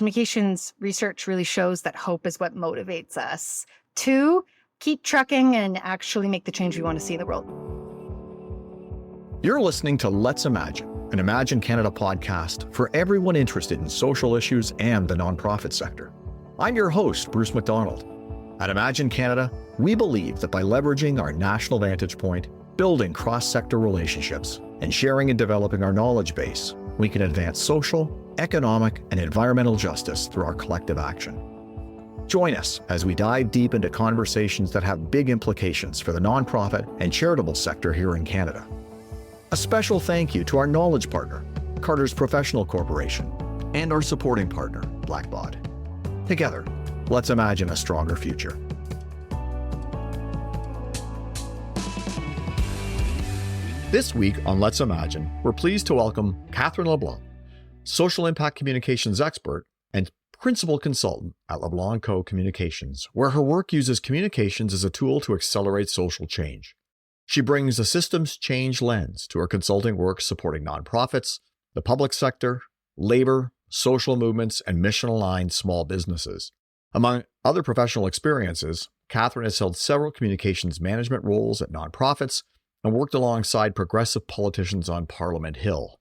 communications research really shows that hope is what motivates us to keep trucking and actually make the change we want to see in the world. You're listening to Let's Imagine, an Imagine Canada podcast for everyone interested in social issues and the nonprofit sector. I'm your host, Bruce McDonald. At Imagine Canada, we believe that by leveraging our national vantage point, building cross-sector relationships, and sharing and developing our knowledge base, we can advance social, economic, and environmental justice through our collective action. Join us as we dive deep into conversations that have big implications for the nonprofit and charitable sector here in Canada. A special thank you to our knowledge partner, Carter's Professional Corporation, and our supporting partner, Blackbaud. Together, let's imagine a stronger future. This week on Let's Imagine, we're pleased to welcome Kathryn LeBlanc, social impact communications expert and principal consultant at LeBlanc Co. Communications, where her work uses communications as a tool to accelerate social change. She brings a systems change lens to her consulting work supporting nonprofits, the public sector, labor, social movements, and mission-aligned small businesses. Among other professional experiences, Kathryn has held several communications management roles at nonprofits and worked alongside progressive politicians on Parliament Hill.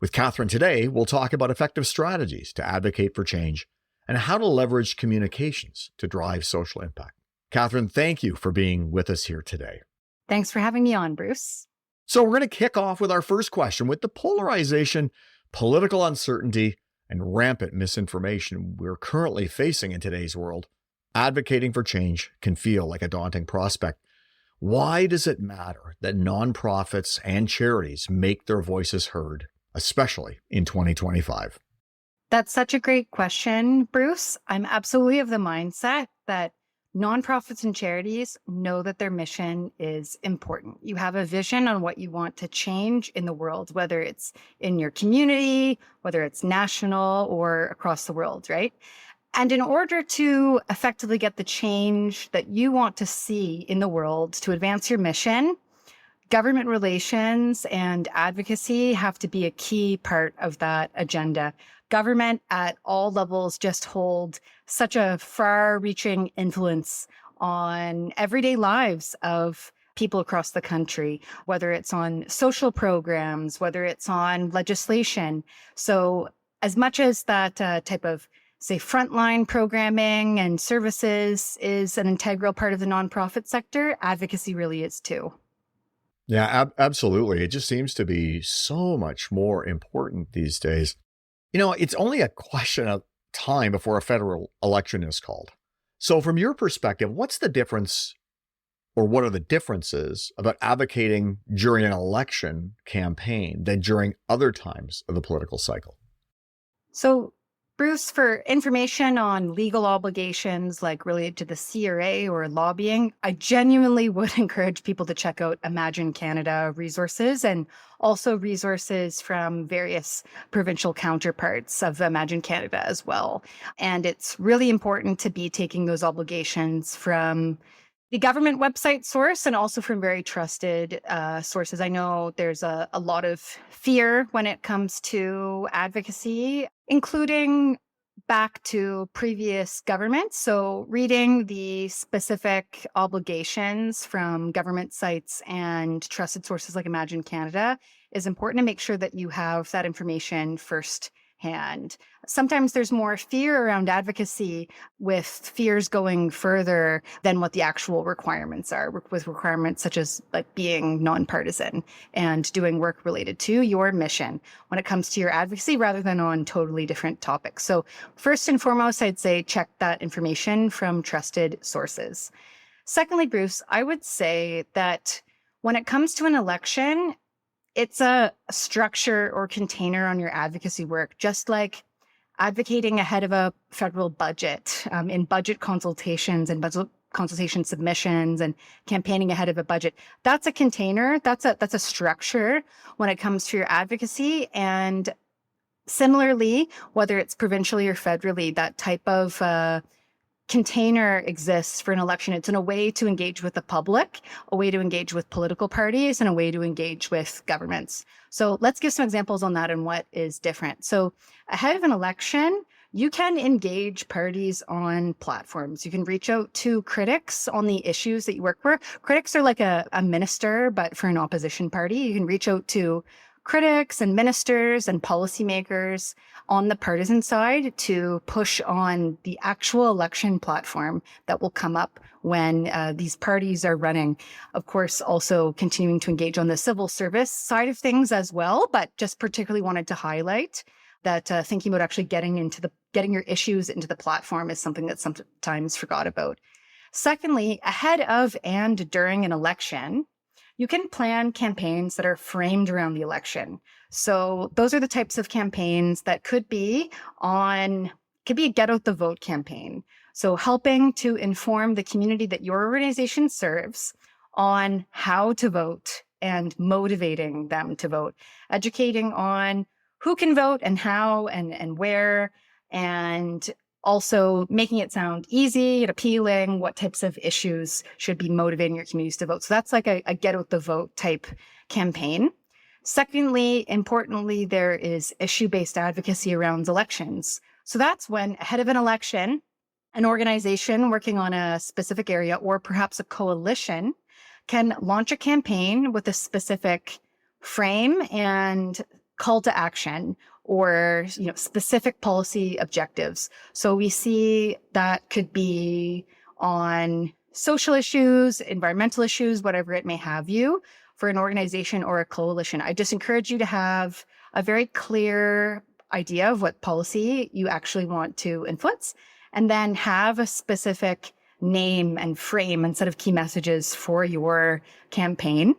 With Kathryn today, we'll talk about effective strategies to advocate for change and how to leverage communications to drive social impact. Kathryn, thank you for being with us here today. Thanks for having me on, Bruce. So we're going to kick off with our first question. With the polarization, political uncertainty, and rampant misinformation we're currently facing in today's world, advocating for change can feel like a daunting prospect. Why does it matter that nonprofits and charities make their voices heard, especially in 2025? That's such a great question, Bruce. I'm absolutely of the mindset that nonprofits and charities know that their mission is important. You have a vision on what you want to change in the world, whether it's in your community, whether it's national or across the world, right? And in order to effectively get the change that you want to see in the world to advance your mission, government relations and advocacy have to be a key part of that agenda. Government at all levels just hold such a far-reaching influence on everyday lives of people across the country, whether it's on social programs, whether it's on legislation. So as much as that type of, say, frontline programming and services is an integral part of the nonprofit sector, advocacy really is too. Yeah, absolutely. It just seems to be so much more important these days. You know, it's only a question of time before a federal election is called. So from your perspective, what's the difference, or what are the differences about advocating during an election campaign than during other times of the political cycle? So, Bruce, for information on legal obligations like related to the CRA or lobbying, I genuinely would encourage people to check out Imagine Canada resources and also resources from various provincial counterparts of Imagine Canada as well. And it's really important to be taking those obligations from the government website source and also from very trusted sources. I know there's a lot of fear when it comes to advocacy, including back to previous governments. So reading the specific obligations from government sites and trusted sources like Imagine Canada is important to make sure that you have that information firsthand. Sometimes there's more fear around advocacy, with fears going further than what the actual requirements are, with requirements such as like being nonpartisan and doing work related to your mission when it comes to your advocacy rather than on totally different topics. So first and foremost, I'd say check that information from trusted sources. Secondly, Bruce, I would say that when it comes to an election, it's a structure or container on your advocacy work, just like advocating ahead of a federal budget, in budget consultations and budget consultation submissions and campaigning ahead of a budget. That's a container. That's a structure when it comes to your advocacy. And similarly, whether it's provincially or federally, that type of container exists for an election. It's in a way to engage with the public, a way to engage with political parties, and a way to engage with governments. So let's give some examples on that and what is different. So ahead of an election, you can engage parties on platforms. You can reach out to critics on the issues that you work for. Critics are like a minister, but for an opposition party. You can reach out to critics and ministers and policymakers on the partisan side to push on the actual election platform that will come up when these parties are running. Of course, also continuing to engage on the civil service side of things as well, but just particularly wanted to highlight that thinking about actually getting your issues into the platform is something that's sometimes forgot about. Secondly, ahead of and during an election, you can plan campaigns that are framed around the election. So those are the types of campaigns that could be a get out the vote campaign. So helping to inform the community that your organization serves on how to vote and motivating them to vote, educating on who can vote and how and where, and also making it sound easy and appealing, what types of issues should be motivating your communities to vote. So that's like a get out the vote type campaign. Secondly, importantly, there is issue-based advocacy around elections. So that's when ahead of an election, an organization working on a specific area or perhaps a coalition can launch a campaign with a specific frame and call to action or specific policy objectives. So we see that could be on social issues, environmental issues, whatever it may have you for an organization or a coalition. I just encourage you to have a very clear idea of what policy you actually want to influence, and then have a specific name and frame and set of key messages for your campaign.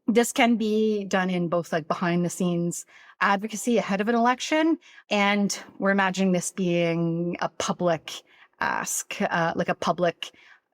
This can be done in both like behind the scenes advocacy ahead of an election, and we're imagining this being a public ask, like a public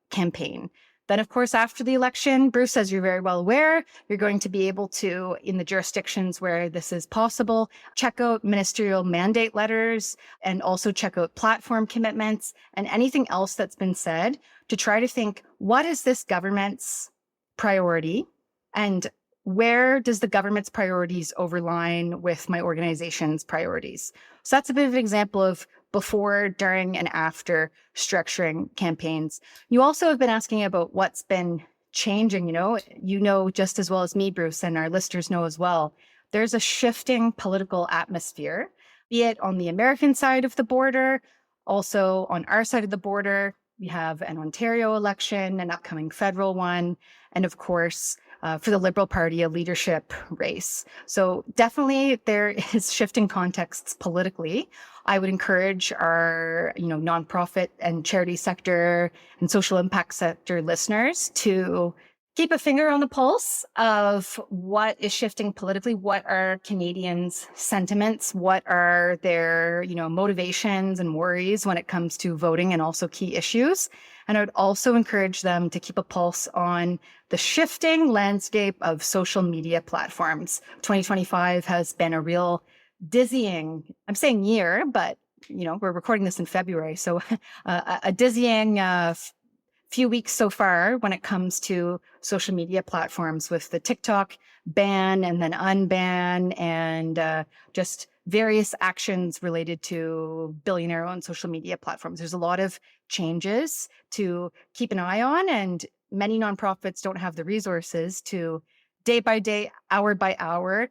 campaign. Then, of course, after the election, Bruce, as you're very well aware, you're going to be able to, in the jurisdictions where this is possible, check out ministerial mandate letters and also check out platform commitments and anything else that's been said to try to think, what is this government's priority and where does the government's priorities overline with my organization's priorities? So that's a bit of an example of before, during, and after structuring campaigns. You also have been asking about what's been changing. You know just as well as me, Bruce, and our listeners know as well, there's a shifting political atmosphere, be it on the American side of the border, also on our side of the border. We have an Ontario election, an upcoming federal one, and of course, for the Liberal Party, a leadership race. So definitely there is shifting contexts politically. I would encourage our, nonprofit and charity sector and social impact sector listeners to keep a finger on the pulse of what is shifting politically. What are Canadians' sentiments? What are their, motivations and worries when it comes to voting and also key issues? And I would also encourage them to keep a pulse on the shifting landscape of social media platforms. 2025 has been a real dizzying, I'm saying year, but, we're recording this in February. So a dizzying few weeks so far when it comes to social media platforms with the TikTok ban and then unban and just various actions related to billionaire-owned social media platforms. There's a lot of changes to keep an eye on, and many nonprofits don't have the resources to day by day, hour by hour,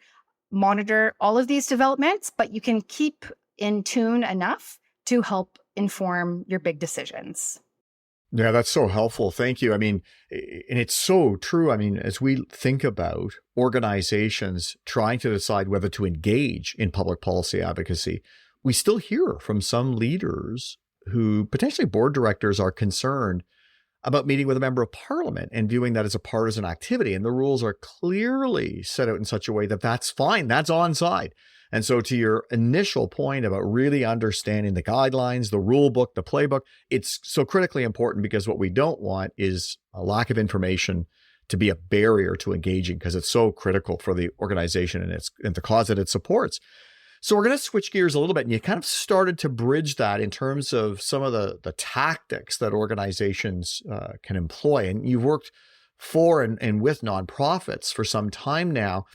monitor all of these developments, but you can keep in tune enough to help inform your big decisions. Yeah, that's so helpful. Thank you. I mean, and it's so true. I mean, as we think about organizations trying to decide whether to engage in public policy advocacy, we still hear from some leaders who potentially board directors are concerned about meeting with a member of parliament and viewing that as a partisan activity. And the rules are clearly set out in such a way that that's fine, that's onside. And so to your initial point about really understanding the guidelines, the rule book, the playbook, it's so critically important because what we don't want is a lack of information to be a barrier to engaging, because it's so critical for the organization and the cause that it supports. So we're going to switch gears a little bit, and you kind of started to bridge that in terms of some of the tactics that organizations can employ. And you've worked for and with nonprofits for some time now.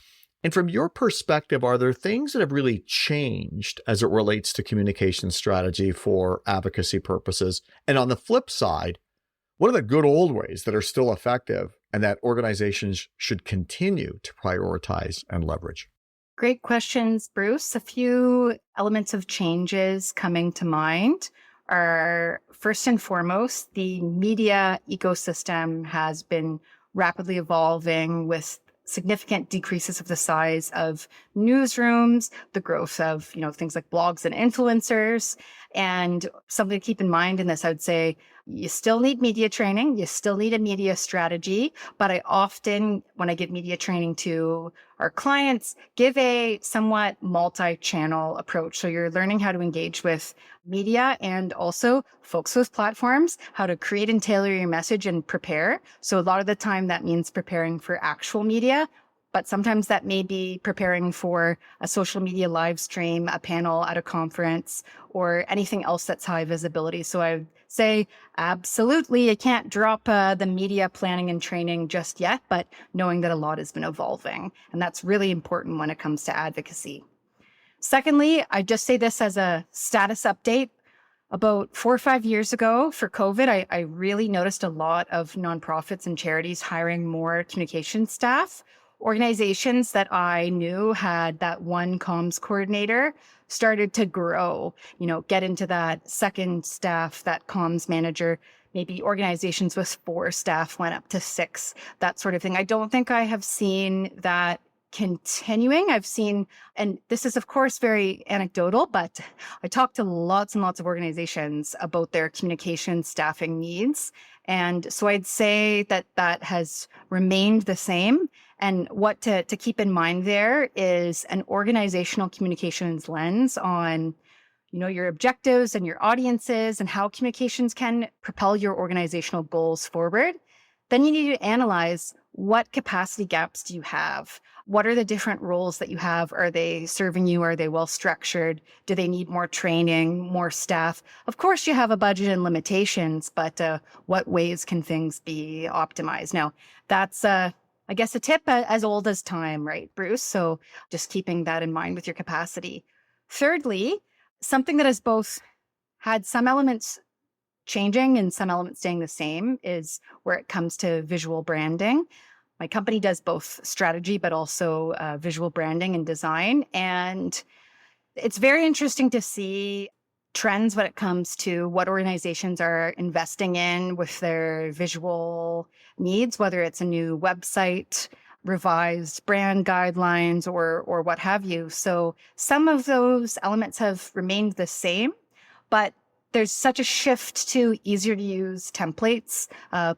And from your perspective, are there things that have really changed as it relates to communication strategy for advocacy purposes? And on the flip side, what are the good old ways that are still effective and that organizations should continue to prioritize and leverage? Great questions, Bruce. A few elements of changes coming to mind are first and foremost, the media ecosystem has been rapidly evolving with significant decreases of the size of newsrooms, the growth of, things like blogs and influencers. And something to keep in mind in this, I would say, you still need media training. You still need a media strategy. But I often, when I give media training to our clients, give a somewhat multi-channel approach. So you're learning how to engage with media and also folks with platforms, how to create and tailor your message and prepare. So a lot of the time that means preparing for actual media, but sometimes that may be preparing for a social media live stream, a panel at a conference, or anything else that's high visibility. So I would say, absolutely, you can't drop the media planning and training just yet, but knowing that a lot has been evolving. And that's really important when it comes to advocacy. Secondly, I just say this as a status update. About 4 or 5 years ago for COVID, I really noticed a lot of nonprofits and charities hiring more communication staff. Organizations that I knew had that one comms coordinator started to grow, get into that second staff, that comms manager. Maybe organizations with 4 staff went up to 6, that sort of thing. I don't think I have seen that continuing. I've seen, and this is of course very anecdotal, but I talked to lots and lots of organizations about their communication staffing needs. And so I'd say that that has remained the same. And what to keep in mind there is an organizational communications lens on, your objectives and your audiences and how communications can propel your organizational goals forward. Then you need to analyze, what capacity gaps do you have? What are the different roles that you have? Are they serving you? Are they well structured? Do they need more training, more staff? Of course, you have a budget and limitations, but what ways can things be optimized? Now, that's, I guess, a tip as old as time, right, Bruce? So just keeping that in mind with your capacity. Thirdly, something that has both had some elements changing and some elements staying the same is where it comes to visual branding. My company does both strategy, but also visual branding and design. And it's very interesting to see trends when it comes to what organizations are investing in with their visual needs, whether it's a new website, revised brand guidelines, or what have you. So some of those elements have remained the same, but there's such a shift to easier to use templates,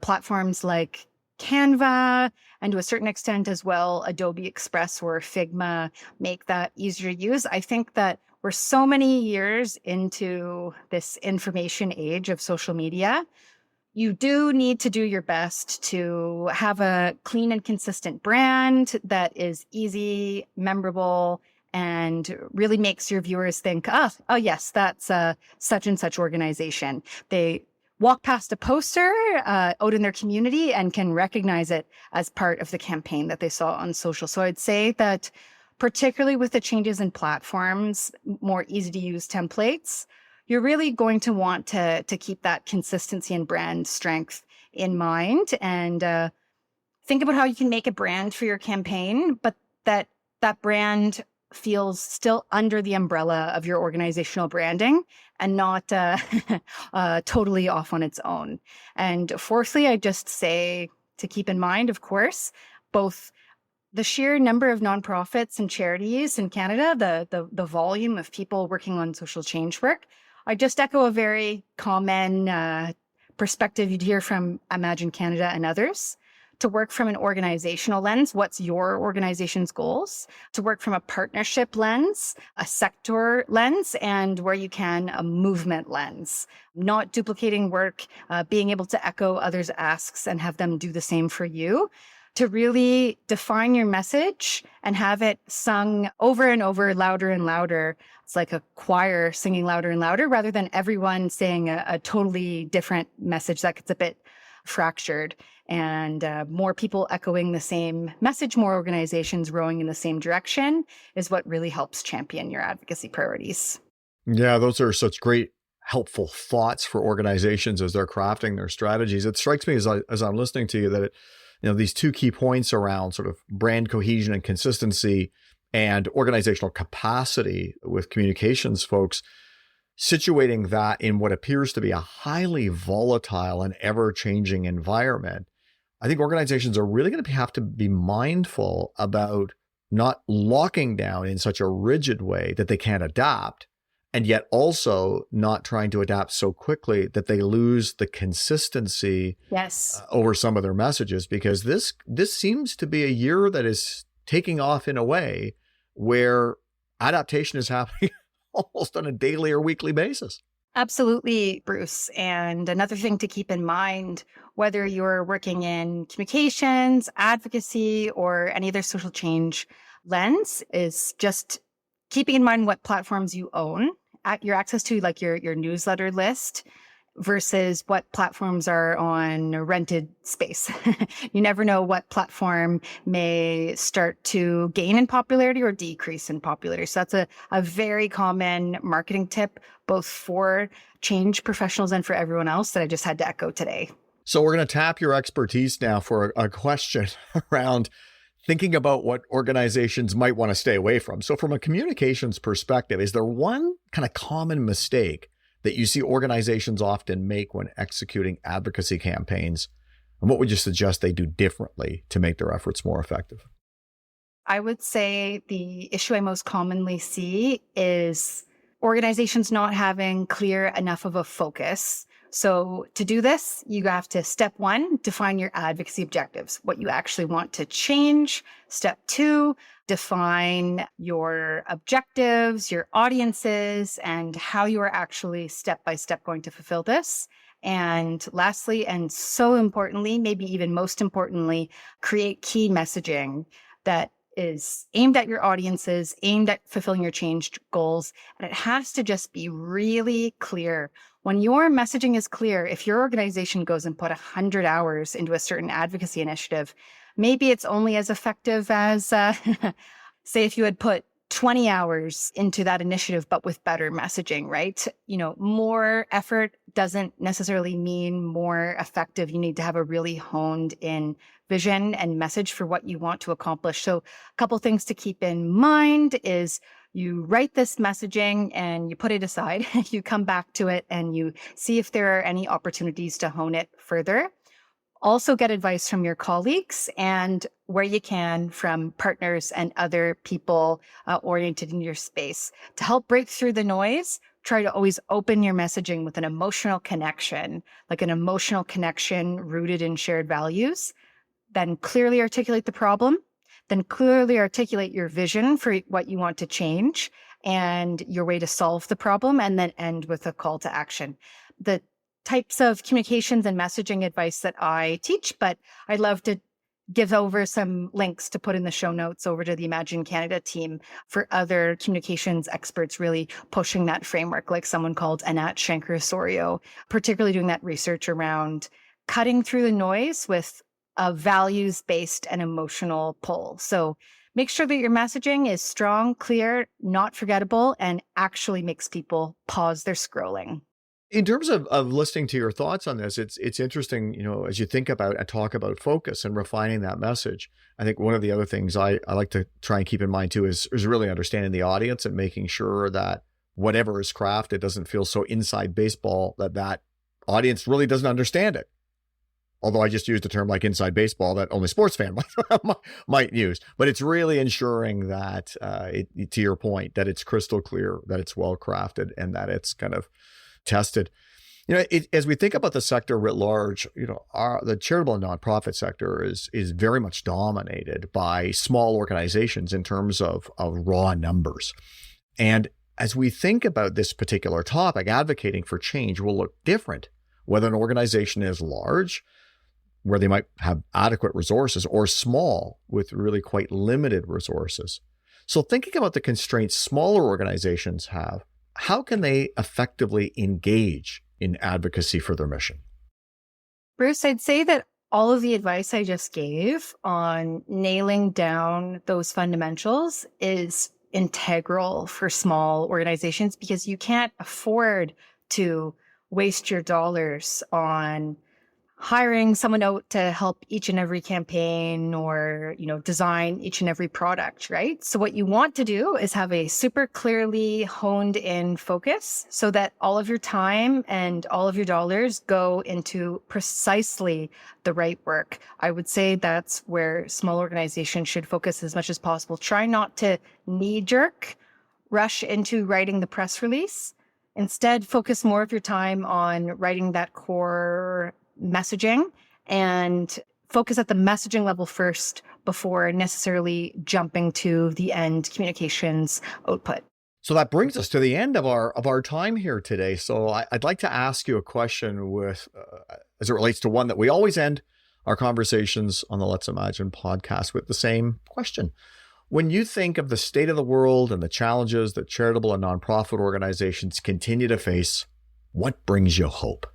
platforms like Canva, and to a certain extent as well, Adobe Express or Figma make that easier to use. I think that we're so many years into this information age of social media. You do need to do your best to have a clean and consistent brand that is easy, memorable, and really makes your viewers think, oh yes, that's such and such organization. They walk past a poster out in their community and can recognize it as part of the campaign that they saw on social. So I'd say that particularly with the changes in platforms, more easy to use templates, you're really going to want to keep that consistency and brand strength in mind, and think about how you can make a brand for your campaign, but that brand feels still under the umbrella of your organizational branding and not totally off on its own. And fourthly, I just say to keep in mind, of course, both the sheer number of nonprofits and charities in Canada, the volume of people working on social change work. I just echo a very common perspective you'd hear from Imagine Canada and others. To work from an organizational lens, what's your organization's goals? To work from a partnership lens, a sector lens, and where you can, a movement lens. Not duplicating work, being able to echo others' asks and have them do the same for you. To really define your message and have it sung over and over, louder and louder. It's like a choir singing louder and louder rather than everyone saying a totally different message that gets a bit fractured. And more people echoing the same message, more organizations rowing in the same direction is what really helps champion your advocacy priorities. Yeah, those are such great, helpful thoughts for organizations as they're crafting their strategies. It strikes me as I'm listening to you that these two key points around sort of brand cohesion and consistency and organizational capacity with communications folks, situating that in what appears to be a highly volatile and ever-changing environment. I think organizations are really going to have to be mindful about not locking down in such a rigid way that they can't adapt, and yet also not trying to adapt so quickly that they lose the consistency over some of their messages, because this seems to be a year that is taking off in a way where adaptation is happening almost on a daily or weekly basis. Absolutely, Bruce. And another thing to keep in mind, whether you're working in communications, advocacy, or any other social change lens, is just keeping in mind what platforms you own, your access to, like your newsletter list, versus what platforms are on rented space. You never know what platform may start to gain in popularity or decrease in popularity. So that's a very common marketing tip, both for change professionals and for everyone else, that I just had to echo today. So we're going to tap your expertise now for a question around thinking about what organizations might want to stay away from. So from a communications perspective, is there one kind of common mistake that you see organizations often make when executing advocacy campaigns? And what would you suggest they do differently to make their efforts more effective? I would say the issue I most commonly see is organizations not having clear enough of a focus. So to do this, you have to, step one, define your advocacy objectives, what you actually want to change. Step two, define your objectives, your audiences, and how you are actually step by step going to fulfill this. And lastly, and so importantly, maybe even most importantly, create key messaging that is aimed at your audiences, aimed at fulfilling your change goals. And it has to just be really clear. When your messaging is clear, if your organization goes and put 100 hours into a certain advocacy initiative, maybe it's only as effective as, say, if you had put 20 hours into that initiative, but with better messaging, right? More effort doesn't necessarily mean more effective. You need to have a really honed in vision and message for what you want to accomplish. So a couple things to keep in mind is you write this messaging and you put it aside. You come back to it and you see if there are any opportunities to hone it further. Also get advice from your colleagues and, where you can, from partners and other people oriented in your space. To help break through the noise, try to always open your messaging with an emotional connection, like an emotional connection rooted in shared values. Then clearly articulate the problem. Then clearly articulate your vision for what you want to change and your way to solve the problem, and then end with a call to action. The types of communications and messaging advice that I teach, but I'd love to give over some links to put in the show notes over to the Imagine Canada team for other communications experts really pushing that framework, like someone called Anat Shankar-Osorio, particularly doing that research around cutting through the noise with a values-based and emotional pull. So make sure that your messaging is strong, clear, not forgettable, and actually makes people pause their scrolling. In terms of listening to your thoughts on this, it's interesting, as you think about and talk about focus and refining that message. I think one of the other things I like to try and keep in mind too is really understanding the audience and making sure that whatever is crafted doesn't feel so inside baseball that audience really doesn't understand it. Although I just used a term like inside baseball that only sports fan might use. But it's really ensuring that, to your point, that it's crystal clear, that it's well crafted, and that it's kind of tested. As we think about the sector writ large, the charitable and nonprofit sector is very much dominated by small organizations in terms of raw numbers. And as we think about this particular topic, advocating for change will look different, whether an organization is large, where they might have adequate resources, or small with really quite limited resources. So thinking about the constraints smaller organizations have, how can they effectively engage in advocacy for their mission? Bruce, I'd say that all of the advice I just gave on nailing down those fundamentals is integral for small organizations because you can't afford to waste your dollars on hiring someone out to help each and every campaign or, design each and every product, right? So what you want to do is have a super clearly honed in focus so that all of your time and all of your dollars go into precisely the right work. I would say that's where small organizations should focus as much as possible. Try not to knee jerk rush into writing the press release. Instead, focus more of your time on writing that core messaging and focus at the messaging level first before necessarily jumping to the end communications output. So that brings us to the end of our time here today. So I'd like to ask you a question with, as it relates to one that we always end our conversations on the Let's Imagine podcast with the same question. When you think of the state of the world and the challenges that charitable and nonprofit organizations continue to face, what brings you hope?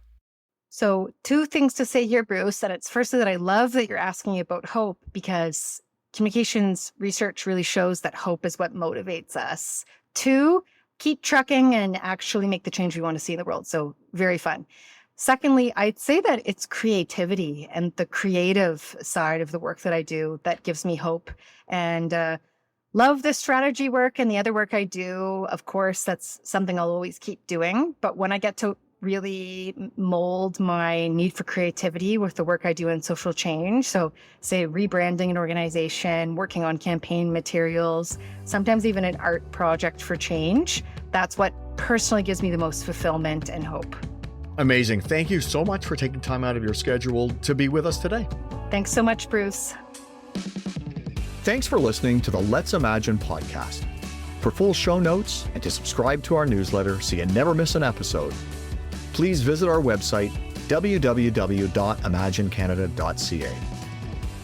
So 2 things to say here, Bruce, that it's firstly that I love that you're asking about hope because communications research really shows that hope is what motivates us. 2, keep trucking and actually make the change we want to see in the world. So very fun. Secondly, I'd say that it's creativity and the creative side of the work that I do that gives me hope. And love the strategy work and the other work I do. Of course, that's something I'll always keep doing. But when I get to really mold my need for creativity with the work I do in social change. So say rebranding an organization, working on campaign materials, sometimes even an art project for change. That's what personally gives me the most fulfillment and hope. Amazing. Thank you so much for taking time out of your schedule to be with us today. Thanks so much, Bruce. Thanks for listening to the Let's Imagine podcast. For full show notes and to subscribe to our newsletter so you never miss an episode, please visit our website, www.imaginecanada.ca.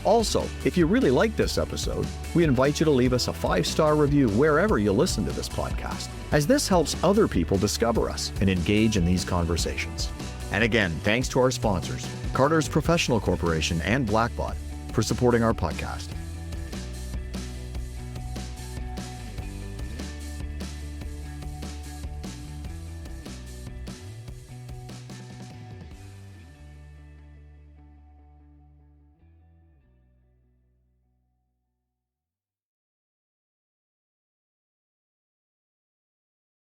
Also, if you really like this episode, we invite you to leave us a 5-star review wherever you listen to this podcast, as this helps other people discover us and engage in these conversations. And again, thanks to our sponsors, Carter's Professional Corporation and Blackbot, for supporting our podcast.